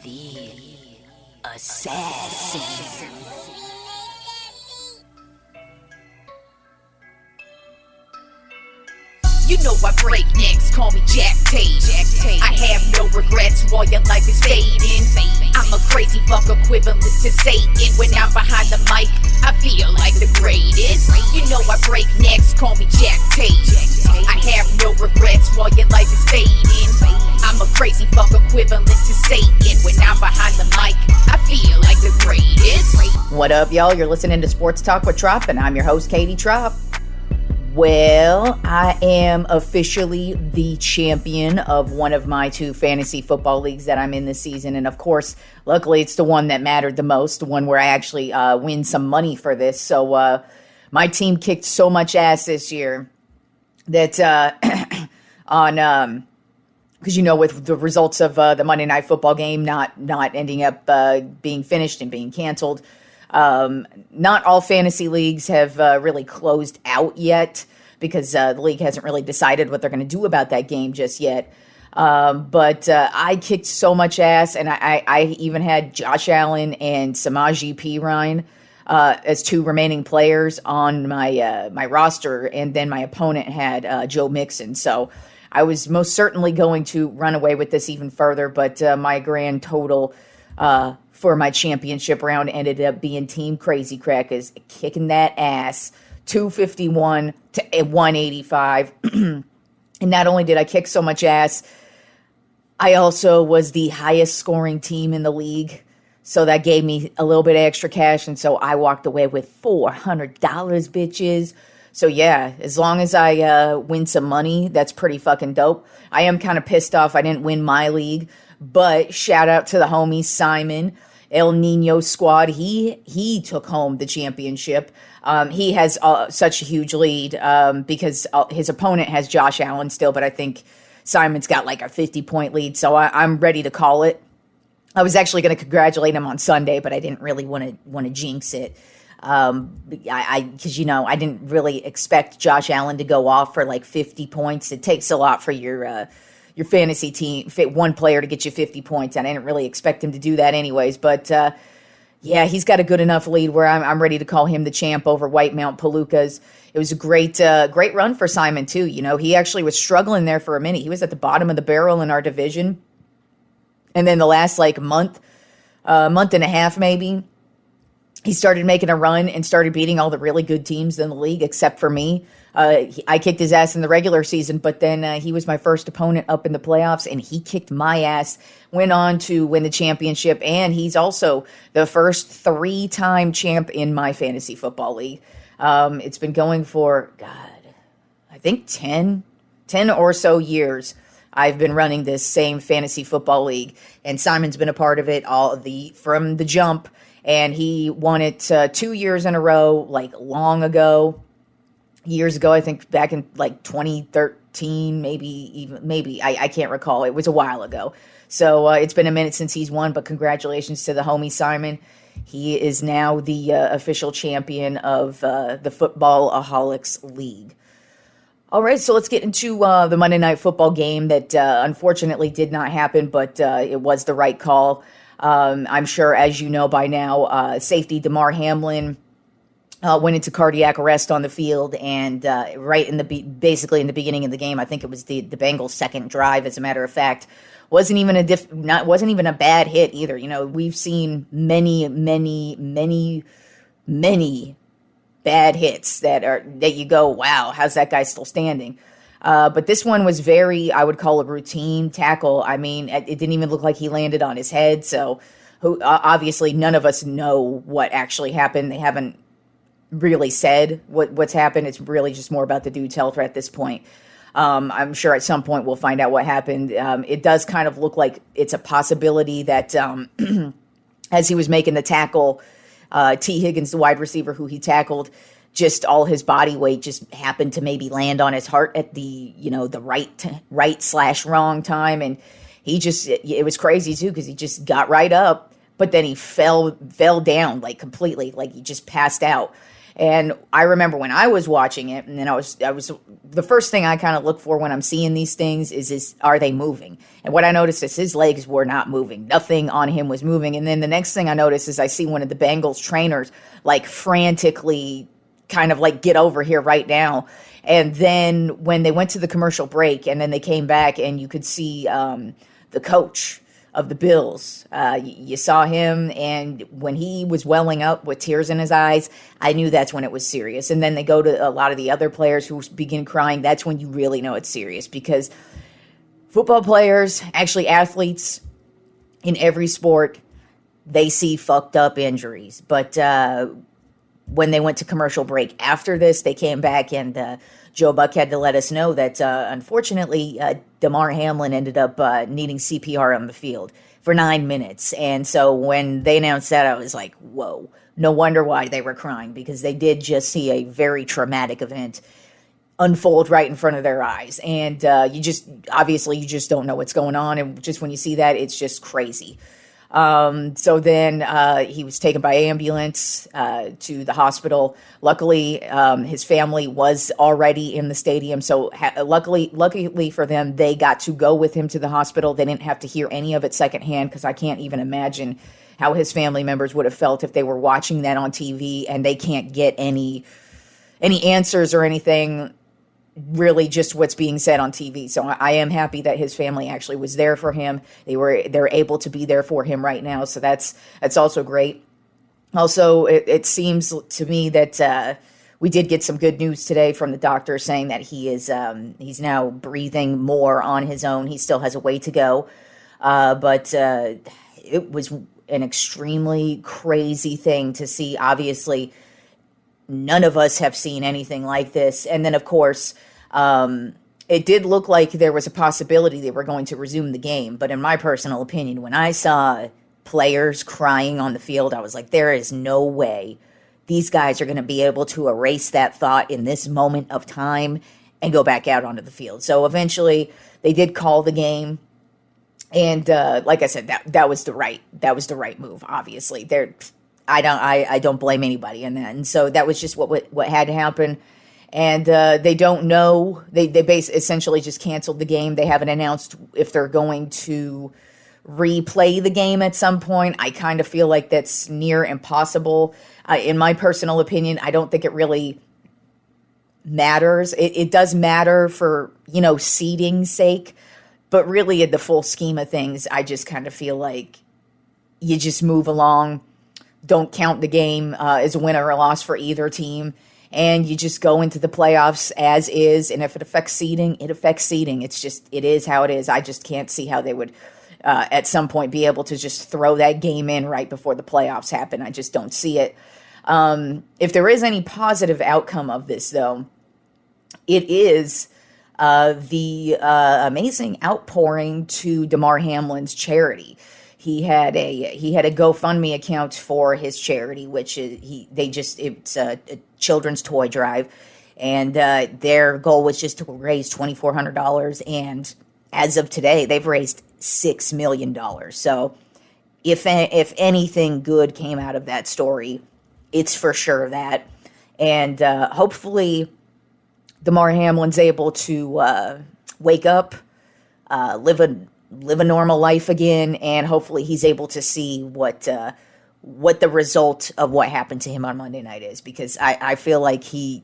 The assassin. You know I break necks, call me Jack Tate. I have no regrets while your life is fading. I'm a crazy fuck equivalent to Satan. When I'm behind the mic, I feel like the greatest. You know I break necks, call me Jack Tate. I have no regrets while your life is fading. I'm a crazy fuck equivalent to Satan. When I'm behind the mic, I feel like the greatest. What up, y'all? You're listening to Sports Talk with Tropp, and I'm your host, Katie Tropp. Well, I am officially the champion of one of my two fantasy football leagues that I'm in this season. And of course, luckily, it's the one that mattered the most, the one where I actually win some money for this. So my team kicked so much ass this year that because, you know, with the results of the Monday Night Football game not ending up being finished and being canceled, not all fantasy leagues have really closed out yet because the league hasn't really decided what they're going to do about that game just yet. But I kicked so much ass, and I even had Josh Allen and Samaje Perine as two remaining players on my roster, and then my opponent had Joe Mixon. So I was most certainly going to run away with this even further, but my grand total for my championship round ended up being Team Crazy Crackers kicking that ass, 251 to 185. And not only did I kick so much ass, I also was the highest scoring team in the league. So that gave me a little bit of extra cash. And so I walked away with $400, bitches. So yeah, as long as I win some money, that's pretty fucking dope. I am kind of pissed off I didn't win my league, but shout out to the homie Simon, El Nino squad. He took home the championship. He has such a huge lead because his opponent has Josh Allen still, but I think Simon's got like a 50-point lead, so I'm ready to call it. I was actually going to congratulate him on Sunday, but I didn't really want to jinx it. Because, you know, I didn't really expect Josh Allen to go off for like 50 points. It takes a lot for your fantasy team, one player to get you 50 points, and I didn't really expect him to do that anyways. But yeah, he's got a good enough lead where I'm ready to call him the champ over White Mount Palookas. It was a great run for Simon too. You know, he actually was struggling there for a minute. He was at the bottom of the barrel in our division, and then the last like month and a half maybe, he started making a run and started beating all the really good teams in the league, except for me. I kicked his ass in the regular season, but then he was my first opponent up in the playoffs, and he kicked my ass, went on to win the championship, and he's also the first 3-time champ in my fantasy football league. It's been going for, I think 10 or so years. I've been running this same fantasy football league, and Simon's been a part of it from the jump. And he won it 2 years in a row, like years ago, I think back in like 2013, maybe, I can't recall. It was a while ago. So it's been a minute since he's won, but congratulations to the homie Simon. He is now the official champion of the Footballaholics League. All right, so let's get into the Monday Night Football game that unfortunately did not happen, but it was the right call. I'm sure, as you know by now, safety Damar Hamlin went into cardiac arrest on the field, and basically in the beginning of the game, I think it was the Bengals' second drive. As a matter of fact, wasn't even a bad hit either. You know, we've seen many bad hits that you go, wow, how's that guy still standing? But this one was I would call a routine tackle. I mean, it didn't even look like he landed on his head. So obviously none of us know what actually happened. They haven't really said what's happened. It's really just more about the dude's health at this point. I'm sure at some point we'll find out what happened. It does kind of look like it's a possibility that as he was making the tackle, T. Higgins, the wide receiver who he tackled, just all his body weight just happened to maybe land on his heart at the right/wrong time. And it was crazy too, because he just got right up, but then he fell down like completely, like he just passed out. And I remember when I was watching it, and then I was the first thing I kind of look for when I'm seeing these things is are they moving? And what I noticed is his legs were not moving. Nothing on him was moving. And then the next thing I noticed is I see one of the Bengals trainers like frantically kind of like, get over here right now. And then when they went to the commercial break and then they came back and you could see the coach of the Bills, you saw him, and when he was welling up with tears in his eyes, I knew that's when it was serious. And then they go to a lot of the other players who begin crying. That's when you really know it's serious, because football players, actually athletes in every sport, they see fucked up injuries. But when they went to commercial break after this, they came back, and Joe Buck had to let us know that unfortunately Damar Hamlin ended up needing CPR on the field for 9 minutes. And so when they announced that, I was like, whoa, no wonder why they were crying, because they did just see a very traumatic event unfold right in front of their eyes. And you just don't know what's going on. And just when you see that, it's just crazy. So then he was taken by ambulance to the hospital. Luckily, his family was already in the stadium. So luckily for them, they got to go with him to the hospital. They didn't have to hear any of it secondhand, because I can't even imagine how his family members would have felt if they were watching that on TV and they can't get any answers or anything, really just what's being said on TV. So I am happy that his family actually was there for him. They're able to be there for him right now. So that's also great. Also, it seems to me that we did get some good news today from the doctor saying that he's now breathing more on his own. He still has a way to go. But it was an extremely crazy thing to see. Obviously, none of us have seen anything like this. And then, of course, it did look like there was a possibility they were going to resume the game. But in my personal opinion, when I saw players crying on the field, I was like, there is no way these guys are going to be able to erase that thought in this moment of time and go back out onto the field. So eventually they did call the game. And like I said, that was the right move, obviously. I don't blame anybody in that. And so that was just what had to happen. And they don't know. They essentially just canceled the game. They haven't announced if they're going to replay the game at some point. I kind of feel like that's near impossible. In my personal opinion, I don't think it really matters. It does matter for, seeding's sake. But really, in the full scheme of things, I just kind of feel like you just move along. Don't count the game as a win or a loss for either team. And you just go into the playoffs as is. And if it affects seeding, it affects seeding. It is how it is. I just can't see how they would, at some point, be able to just throw that game in right before the playoffs happen. I just don't see it. If there is any positive outcome of this, though, it is the amazing outpouring to Damar Hamlin's charity. He had a GoFundMe account for his charity, which it's a children's toy drive, and their goal was just to raise $2,400. And as of today, they've raised $6 million. So if anything good came out of that story, it's for sure that. And hopefully, Damar Hamlin's able to wake up, live a normal life again, and hopefully he's able to see what the result of what happened to him on Monday night is, because I feel like he's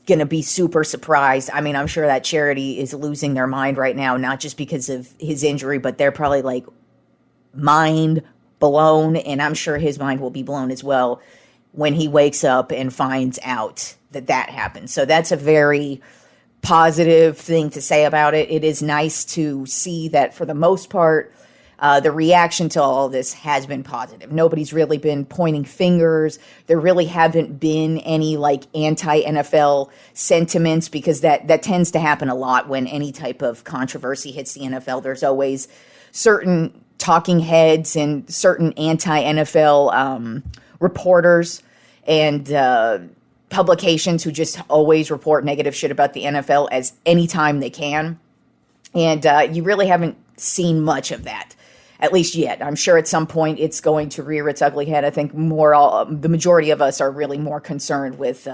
going to be super surprised. I mean, I'm sure that charity is losing their mind right now, not just because of his injury, but they're probably like mind blown, and I'm sure his mind will be blown as well when he wakes up and finds out that happened. So that's a very positive thing to say about it. It is nice to see that for the most part, the reaction to all of this has been positive. Nobody's really been pointing fingers. There really haven't been any anti-NFL sentiments, because that tends to happen a lot when any type of controversy hits the NFL. There's always certain talking heads and certain anti-NFL reporters and publications who just always report negative shit about the NFL as anytime they can. And you really haven't seen much of that. at least yet. I'm sure at some point it's going to rear its ugly head. I think the majority of us are really more concerned with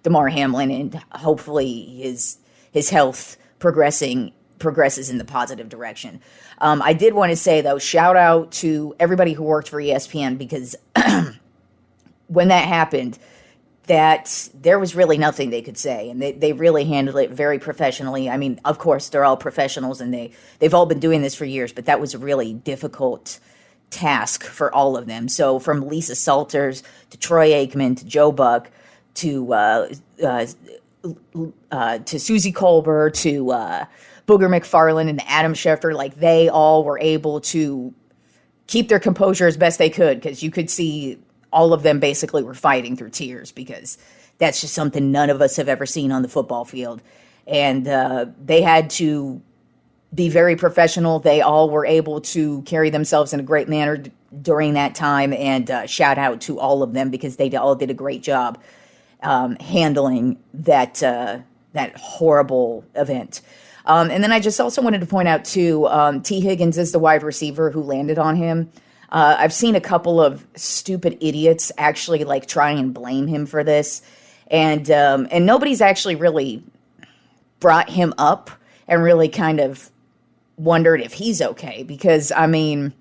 Damar Hamlin, and hopefully his health progresses in the positive direction. I did want to say, though, shout out to everybody who worked for ESPN, because when that happened, that there was really nothing they could say, and they really handled it very professionally. I mean, of course, they're all professionals, and they've all been doing this for years, but that was a really difficult task for all of them. So from Lisa Salters to Troy Aikman to Joe Buck to Susie Colbert to Booger McFarland and Adam Schefter, like, they all were able to keep their composure as best they could, because you could see all of them basically were fighting through tears, because that's just something none of us have ever seen on the football field. And they had to be very professional. They all were able to carry themselves in a great manner during that time. And shout out to all of them, because they all did a great job handling that horrible event. And then I just also wanted to point out, too, T. Higgins is the wide receiver who landed on him. I've seen a couple of stupid idiots actually try and blame him for this, and nobody's actually really brought him up and really kind of wondered if he's okay, because, I mean,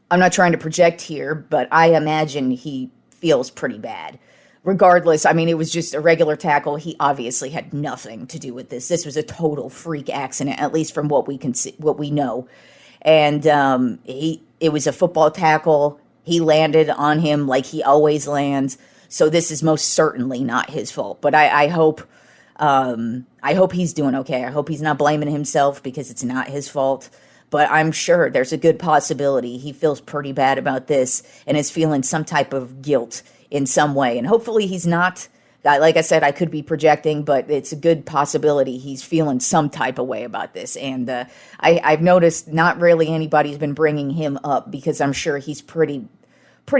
I'm not trying to project here, but I imagine he feels pretty bad. Regardless, I mean, it was just a regular tackle. He obviously had nothing to do with this. This was a total freak accident, at least from what we can see, what we know. And it was a football tackle. He landed on him like he always lands. So this is most certainly not his fault. But I hope he's doing okay. I hope he's not blaming himself, because it's not his fault. But I'm sure there's a good possibility he feels pretty bad about this and is feeling some type of guilt in some way. And hopefully he's not. Like I said, I could be projecting, but it's a good possibility he's feeling some type of way about this. And I've noticed not really anybody's been bringing him up, because I'm sure he's pretty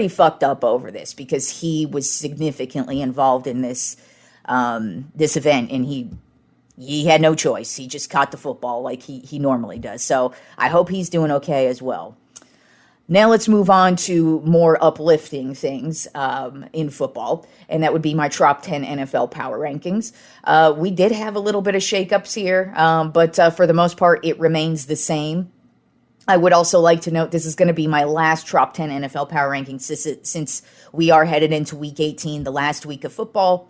fucked up over this, because he was significantly involved in this event, and he had no choice. He just caught the football like he normally does. So I hope he's doing okay as well. Now let's move on to more uplifting things in football, and that would be my Trop 10 NFL Power Rankings. We did have a little bit of shakeups here, but for the most part, it remains the same. I would also like to note this is going to be my last Trop 10 NFL Power Rankings since we are headed into Week 18, the last week of football.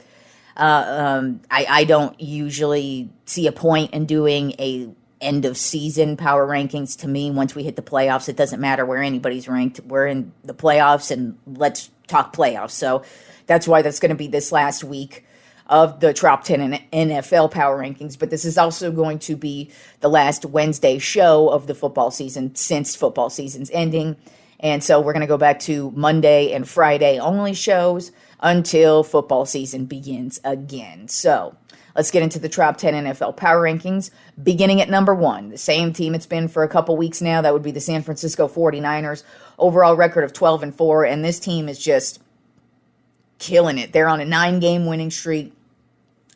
I don't usually see a point in doing a end of season power rankings. To me, once we hit the playoffs, it doesn't matter where anybody's ranked. We're in the playoffs, and let's talk playoffs. So that's why that's going to be this last week of the Trop 10 NFL power rankings. But this is also going to be the last Wednesday show of the football season, since football season's ending. And so we're going to go back to Monday and Friday only shows until football season begins again. So let's get into the Trop 10 NFL Power Rankings, beginning at number 1. The same team it's been for a couple weeks now. That would be the San Francisco 49ers. Overall record of 12-4, and this team is just killing it. They're on a 9-game winning streak.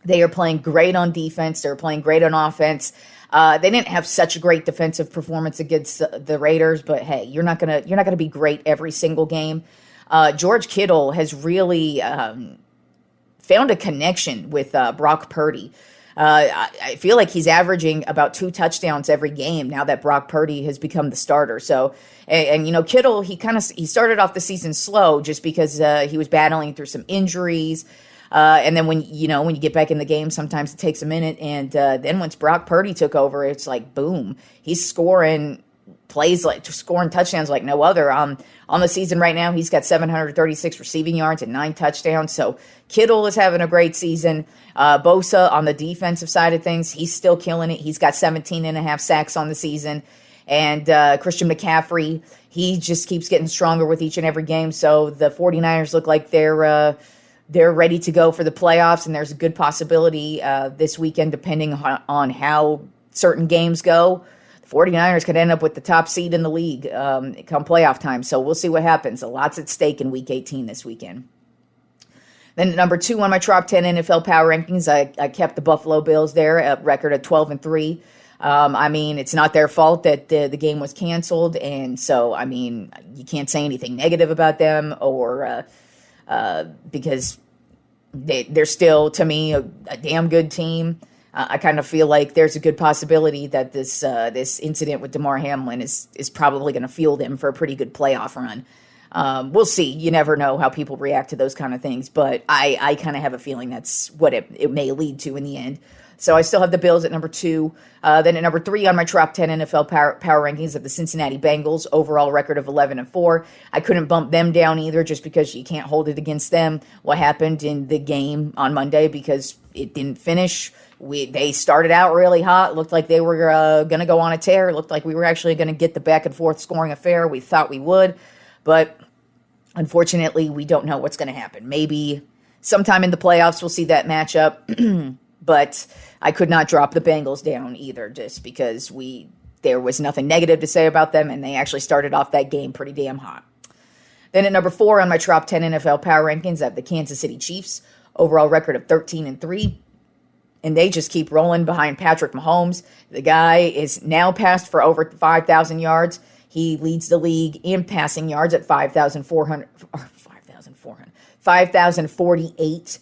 They are playing great on defense. They're playing great on offense. They didn't have such a great defensive performance against the Raiders, but hey, you're not gonna be great every single game. George Kittle has really found a connection with Brock Purdy. I feel like he's averaging about 2 touchdowns every game now that Brock Purdy has become the starter. So, and you know, Kittle, he started off the season slow just because he was battling through some injuries. And then when you get back in the game, sometimes it takes a minute. And then once Brock Purdy took over, it's like, boom, he's scoring touchdowns like no other. On the season right now, he's got 736 receiving yards and 9 touchdowns. So Kittle is having a great season. Bosa on the defensive side of things, he's still killing it. He's got 17.5 sacks on the season. And Christian McCaffrey, he just keeps getting stronger with each and every game. So the 49ers look like they're ready to go for the playoffs, and there's a good possibility this weekend, depending on how certain games go, the 49ers could end up with the top seed in the league come playoff time. So we'll see what happens. A lot's at stake in Week 18 this weekend. Then at number 2 on my Trop 10 NFL Power Rankings, I kept the Buffalo Bills there, a record of 12-3. I mean, it's not their fault that the game was canceled, and so, I mean, you can't say anything negative about them, or because they're still, to me, a damn good team. I kind of feel like there's a good possibility that this incident with Damar Hamlin is probably going to fuel them for a pretty good playoff run. We'll see. You never know how people react to those kind of things, but I kind of have a feeling that's what it may lead to in the end. So I still have the Bills at number 2. Then at number 3 on my Tropp 10 NFL power rankings of the Cincinnati Bengals, overall record of 11-4. I couldn't bump them down either, just because you can't hold it against them. What happened in the game on Monday, because it didn't finish. They started out really hot. Looked like they were going to go on a tear. Looked like we were actually going to get the back and forth scoring affair. We thought we would, but unfortunately, we don't know what's going to happen. Maybe sometime in the playoffs we'll see that matchup. But I could not drop the Bengals down either, just because there was nothing negative to say about them, and they actually started off that game pretty damn hot. Then at number 4 on my Tropp 10 NFL power rankings, I have the Kansas City Chiefs, overall record of 13-3. And they just keep rolling behind Patrick Mahomes. The guy is now passed for over 5,000 yards. He leads the league in passing yards at 5,048.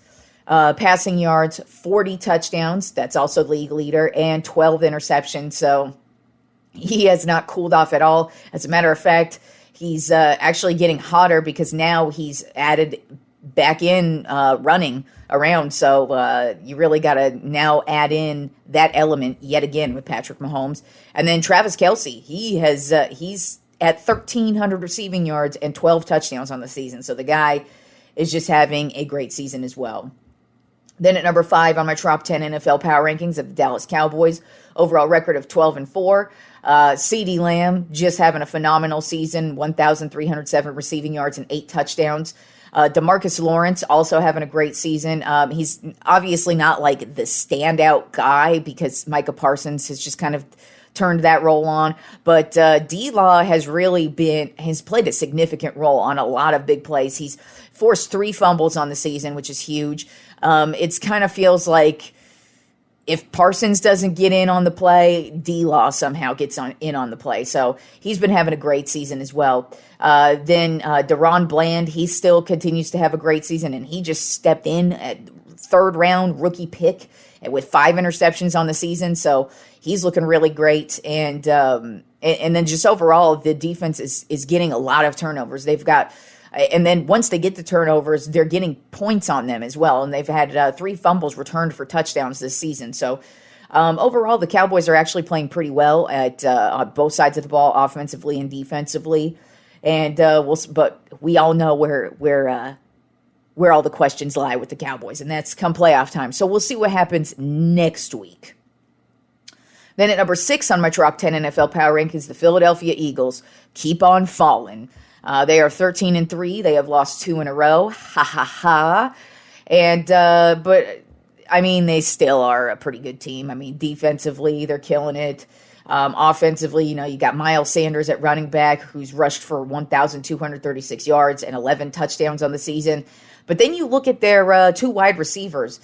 Passing yards, 40 touchdowns. That's also league leader, and 12 interceptions. So he has not cooled off at all. As a matter of fact, he's actually getting hotter, because now he's added back in running around. So you really got to now add in that element yet again with Patrick Mahomes. And then Travis Kelce, he's at 1,300 receiving yards and 12 touchdowns on the season. So the guy is just having a great season as well. Then at number 5 on my Tropp 10 NFL power rankings of the Dallas Cowboys, overall record of 12-4. CeeDee Lamb just having a phenomenal season, 1,307 receiving yards and 8 touchdowns. DeMarcus Lawrence also having a great season. He's obviously not like the standout guy, because Micah Parsons has just kind of turned that role on. But D-Law has played a significant role on a lot of big plays. He's forced 3 fumbles on the season, which is huge. It's kind of feels like if Parsons doesn't get in on the play, D-Law somehow gets in on the play. So he's been having a great season as well. Then Deron Bland, he still continues to have a great season, and he just stepped in at 3rd round rookie pick with 5 interceptions on the season. So he's looking really great. And then just overall, the defense is getting a lot of turnovers. They've got, and then once they get the turnovers, they're getting points on them as well. And they've had 3 fumbles returned for touchdowns this season. So overall, the Cowboys are actually playing pretty well on both sides of the ball, offensively and defensively. And but we all know where all the questions lie with the Cowboys, and that's come playoff time. So we'll see what happens next week. Then at number 6 on my Tropp 10 NFL power rankings, the Philadelphia Eagles keep on falling. They are 13-3. They have lost 2 in a row. Ha ha ha. And but I mean, they still are a pretty good team. I mean, defensively, they're killing it. Offensively, you got Miles Sanders at running back, who's rushed for 1,236 yards and 11 touchdowns on the season. But then you look at their 2 wide receivers.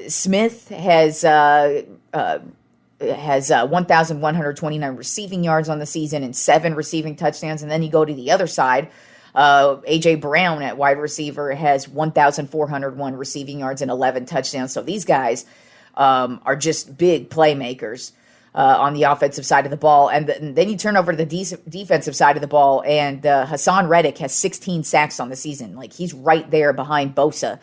Smith has 1,129 receiving yards on the season and 7 receiving touchdowns. And then you go to the other side. A.J. Brown at wide receiver has 1,401 receiving yards and 11 touchdowns. So these guys are just big playmakers on the offensive side of the ball. And then you turn over to the defensive side of the ball, and Hassan Reddick has 16 sacks on the season. Like, he's right there behind Bosa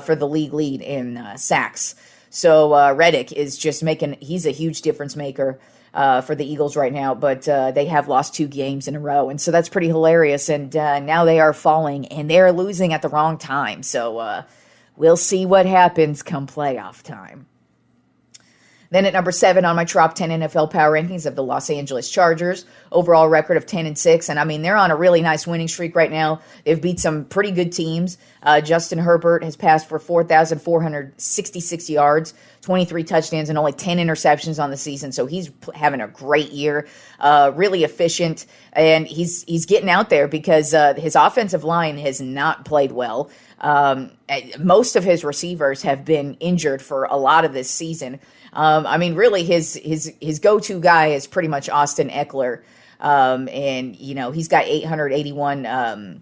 for the league lead in sacks. So Reddick is just he's a huge difference maker for the Eagles right now, but they have lost 2 games in a row, and so that's pretty hilarious. And now they are falling, and they're losing at the wrong time. So we'll see what happens come playoff time. Then at number 7 on my Tropp 10 NFL power rankings of the Los Angeles Chargers, overall record of 10-6. And I mean, they're on a really nice winning streak right now. They've beat some pretty good teams. Justin Herbert has passed for 4,466 yards, 23 touchdowns, and only 10 interceptions on the season. So he's having a great year, really efficient, and he's getting out there because his offensive line has not played well. Most of his receivers have been injured for a lot of this season. I mean, really, his go-to guy is pretty much Austin Eckler. And, he's got 881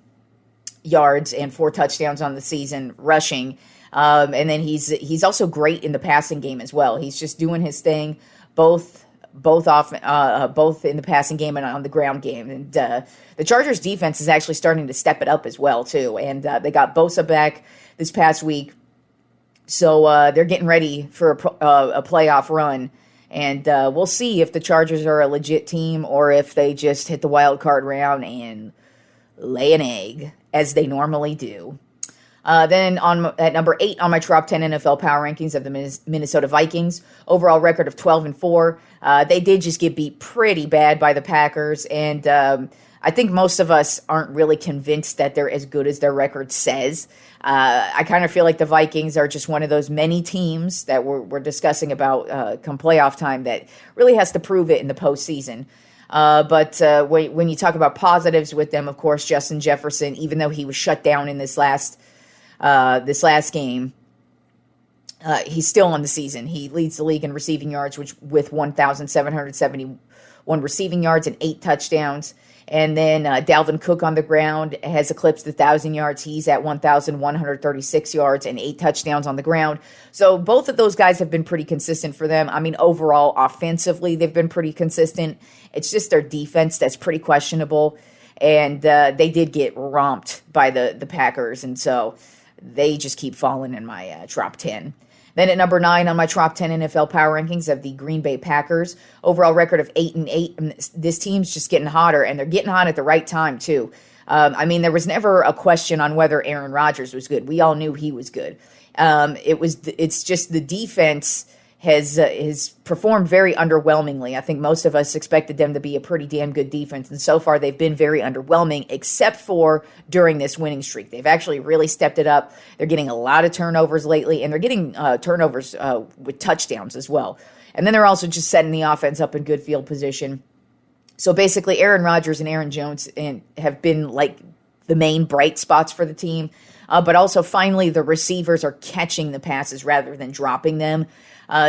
yards and 4 touchdowns on the season rushing. And then he's also great in the passing game as well. He's just doing his thing, both in the passing game and on the ground game. And the Chargers defense is actually starting to step it up as well too. And they got Bosa back this past week, so they're getting ready for a playoff run. And we'll see if the Chargers are a legit team or if they just hit the wild card round and lay an egg, as they normally do. Then at number 8 on my Tropp 10 NFL power rankings of the Minnesota Vikings, overall record of 12-4. They did just get beat pretty bad by the Packers, and I think most of us aren't really convinced that they're as good as their record says. I kind of feel like the Vikings are just one of those many teams that we're discussing about come playoff time that really has to prove it in the postseason. But when you talk about positives with them, of course, Justin Jefferson, even though he was shut down in this last game, he's still on the season. He leads the league in receiving yards, with 1,771 receiving yards and 8 touchdowns. And then Dalvin Cook on the ground has eclipsed 1,000 yards. He's at 1,136 yards and 8 touchdowns on the ground. So both of those guys have been pretty consistent for them. I mean, overall, offensively, they've been pretty consistent. It's just their defense that's pretty questionable. And they did get romped by the Packers. And so they just keep falling in my Trop 10. Then at number 9 on my Trop 10 NFL power rankings of the Green Bay Packers, overall record of 8-8. And this team's just getting hotter, and they're getting hot at the right time too. I mean, there was never a question on whether Aaron Rodgers was good. We all knew he was good. It's just the defense has performed very underwhelmingly. I think most of us expected them to be a pretty damn good defense, and so far they've been very underwhelming, except for during this winning streak. They've actually really stepped it up. They're getting a lot of turnovers lately, and they're getting turnovers with touchdowns as well. And then they're also just setting the offense up in good field position. So basically, Aaron Rodgers and Aaron Jones have been like the main bright spots for the team. But also, finally, the receivers are catching the passes rather than dropping them.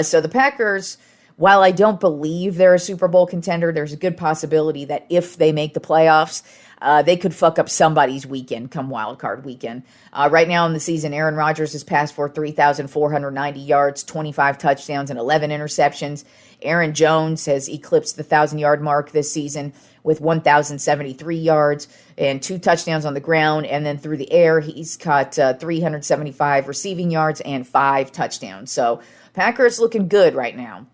So the Packers, while I don't believe they're a Super Bowl contender, there's a good possibility that if they make the playoffs, they could fuck up somebody's weekend come wild card weekend. Right now in the season, Aaron Rodgers has passed for 3,490 yards, 25 touchdowns, and 11 interceptions. Aaron Jones has eclipsed the 1,000-yard mark this season with 1,073 yards and 2 touchdowns on the ground. And then through the air, he's caught 375 receiving yards and 5 touchdowns. So Packers looking good right now.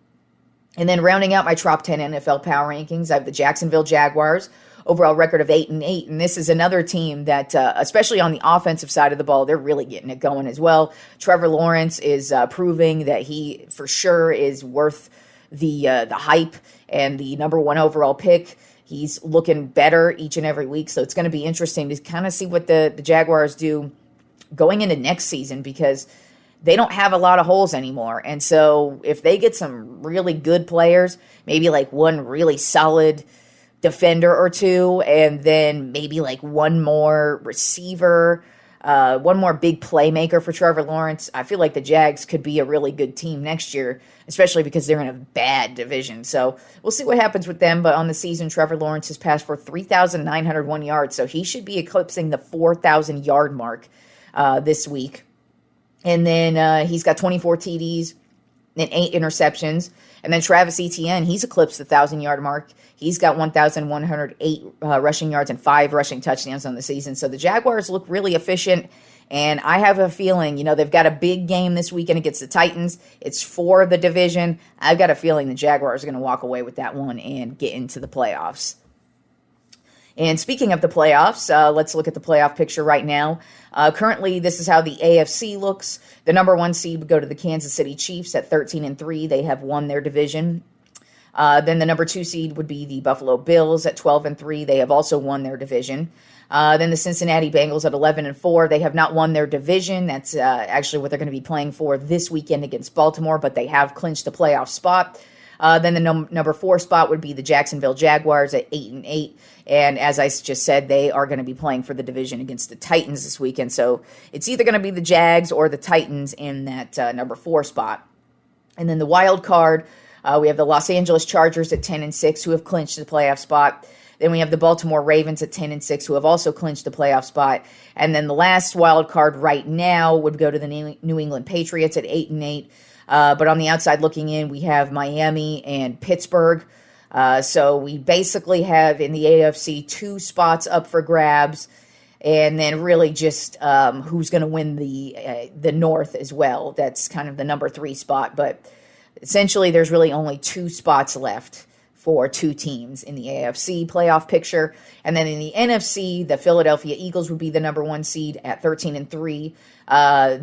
And then rounding out my Trop 10 NFL power rankings, I have the Jacksonville Jaguars, overall record of 8-8. And this is another team that, especially on the offensive side of the ball, they're really getting it going as well. Trevor Lawrence is proving that he for sure is worth the hype and the number 1 overall pick. He's looking better each and every week. So it's going to be interesting to kind of see what the Jaguars do going into next season, because they don't have a lot of holes anymore. And so if they get some really good players, maybe like one really solid defender or two, and then maybe like one more receiver, one more big playmaker for Trevor Lawrence, I feel like the Jags could be a really good team next year, especially because they're in a bad division. So we'll see what happens with them. But on the season, Trevor Lawrence has passed for 3,901 yards. So he should be eclipsing the 4,000-yard mark this week. And then he's got 24 TDs and 8 interceptions. And then Travis Etienne, he's eclipsed the 1,000-yard mark. He's got 1,108 rushing yards and 5 rushing touchdowns on the season. So the Jaguars look really efficient. And I have a feeling, they've got a big game this weekend against the Titans. It's for the division. I've got a feeling the Jaguars are going to walk away with that one and get into the playoffs. And speaking of the playoffs, let's look at the playoff picture right now. Currently, this is how the AFC looks. The number 1 seed would go to the Kansas City Chiefs at 13-3. They have won their division. Then the number 2 seed would be the Buffalo Bills at 12-3. They have also won their division. Then the Cincinnati Bengals at 11-4. They have not won their division. That's actually what they're going to be playing for this weekend against Baltimore, but they have clinched a playoff spot. Then the number 4 spot would be the Jacksonville Jaguars at 8-8. And as I just said, they are going to be playing for the division against the Titans this weekend. So it's either going to be the Jags or the Titans in that number 4 spot. And then the wild card, we have the Los Angeles Chargers at 10-6, who have clinched the playoff spot. Then we have the Baltimore Ravens at 10-6, who have also clinched the playoff spot. And then the last wild card right now would go to the New England Patriots at 8-8. But on the outside looking in, we have Miami and Pittsburgh. So we basically have in the AFC 2 spots up for grabs, and then really just who's going to win the North as well. That's kind of the number 3 spot. But essentially, there's really only 2 spots left for 2 teams in the AFC playoff picture. And then in the NFC, the Philadelphia Eagles would be the number 1 seed at 13-3.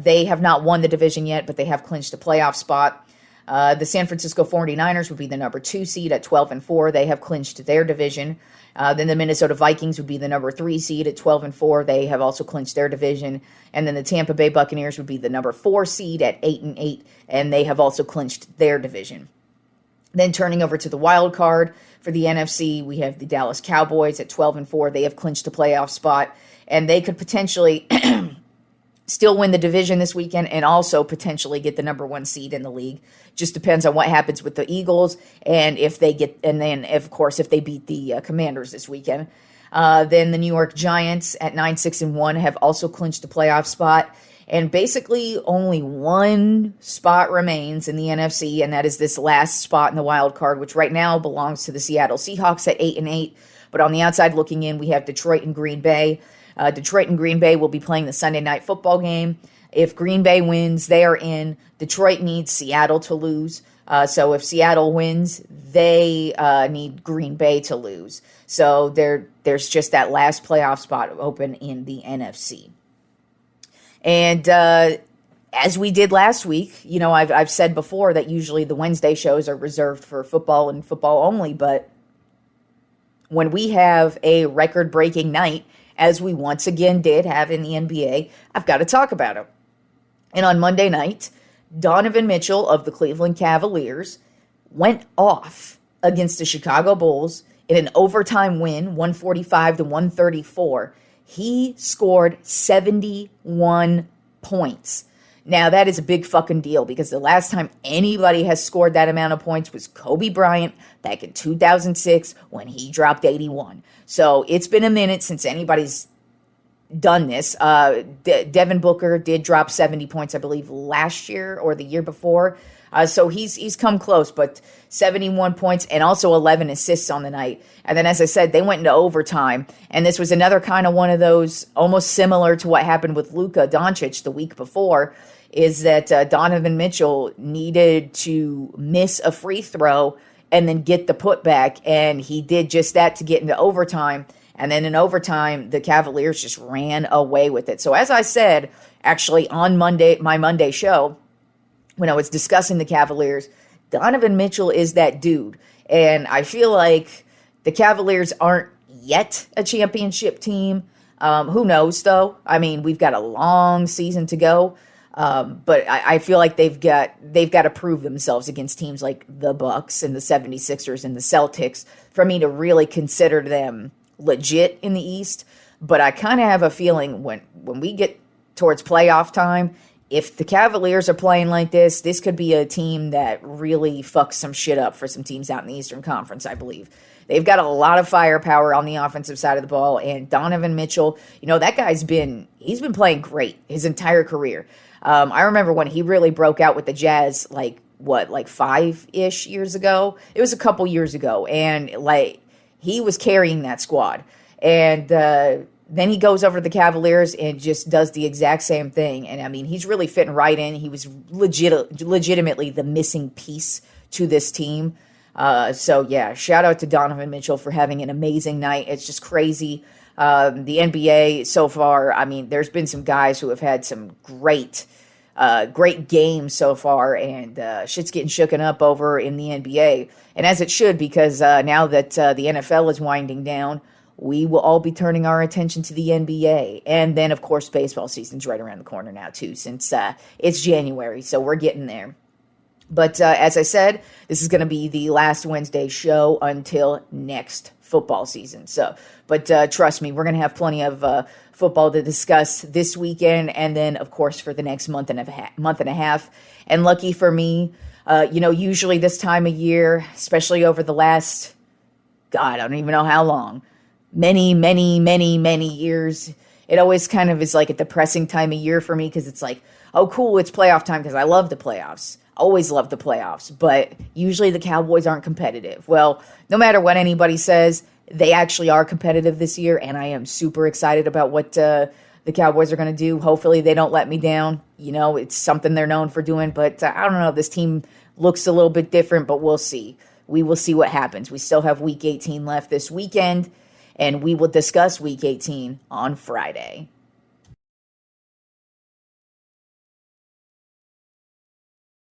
They have not won the division yet, but they have clinched a playoff spot. The San Francisco 49ers would be the number 2 seed at 12-4. They have clinched their division. Then the Minnesota Vikings would be the number 3 seed at 12-4. They have also clinched their division. And then the Tampa Bay Buccaneers would be the number 4 seed at 8-8, and they have also clinched their division. Then turning over to the wild card for the NFC, we have the Dallas Cowboys at 12-4. They have clinched a playoff spot, and they could potentially still win the division this weekend and also potentially get the number 1 seed in the league. Just depends on what happens with the Eagles and if they get, and then of course if they beat the Commanders this weekend. Then the New York Giants at 9-6-1 have also clinched a playoff spot. And basically only 1 spot remains in the NFC, and that is this last spot in the wild card, which right now belongs to the Seattle Seahawks at 8-8. But on the outside looking in, we have Detroit and Green Bay. Detroit and Green Bay will be playing the Sunday night football game. If Green Bay wins, they are in. Detroit needs Seattle to lose. So if Seattle wins, they need Green Bay to lose. So there's just that last playoff spot open in the NFC. And as we did last week, you know, I've said before that usually the Wednesday shows are reserved for football and football only. But when we have a record-breaking night, as we once again did have in the NBA, I've got to talk about it. And on Monday night, Donovan Mitchell of the Cleveland Cavaliers went off against the Chicago Bulls in an overtime win, 145-134. He scored 71 points. Now, that is a big fucking deal because the last time anybody has scored that amount of points was Kobe Bryant back in 2006 when he dropped 81. So it's been a minute since anybody's done this. Devin Booker did drop 70 points, I believe, last year or the year before. So he's come close, but 71 points and also 11 assists on the night. And then, as I said, they went into overtime. And this was another kind of one of those, almost similar to what happened with Luka Doncic the week before, is that Donovan Mitchell needed to miss a free throw and then get the putback. And he did just that to get into overtime. And then in overtime, the Cavaliers just ran away with it. So as I said, actually on Monday, my Monday show, when I was discussing the Cavaliers, Donovan Mitchell is that dude. And I feel like the Cavaliers aren't yet a championship team. Who knows, though? I mean, we've got a long season to go. But I feel like they've got to prove themselves against teams like the Bucks and the 76ers and the Celtics for me to really consider them legit in the East. But I kind of have a feeling when we get towards playoff time, if the Cavaliers are playing like this could be a team that really fucks some shit up for some teams out in the Eastern Conference, I believe. They've got a lot of firepower on the offensive side of the ball, and Donovan Mitchell, you know, that guy's been playing great his entire career. I remember when he really broke out with the Jazz, like 5-ish years ago? It was a couple years ago, and he was carrying that squad. And then he goes over to the Cavaliers and just does the exact same thing. And I mean, he's really fitting right in. He was legitimately the missing piece to this team. So yeah, shout out to Donovan Mitchell for having an amazing night. It's just crazy. The NBA so far, I mean, there's been some guys who have had some great games so far, and shit's getting shooken up over in the NBA. And as it should, because now that the NFL is winding down, we will all be turning our attention to the NBA. And then, of course, baseball season's right around the corner now, too, since it's January, so we're getting there. But as I said, this is going to be the last Wednesday show until next football season. But trust me, we're going to have plenty of football to discuss this weekend, and then of course for the next month and a half. And lucky for me, usually this time of year, especially over the last, God, I don't even know how long, many years, it always kind of is like a depressing time of year for me because it's like, oh, cool, it's playoff time because I love the playoffs. Always love the playoffs, but usually the Cowboys aren't competitive. Well, no matter what anybody says, they actually are competitive this year, and I am super excited about what the Cowboys are going to do. Hopefully they don't let me down. It's something they're known for doing, but I don't know. This team looks a little bit different, but we'll see. We will see what happens. We still have Week 18 left this weekend, and we will discuss Week 18 on Friday.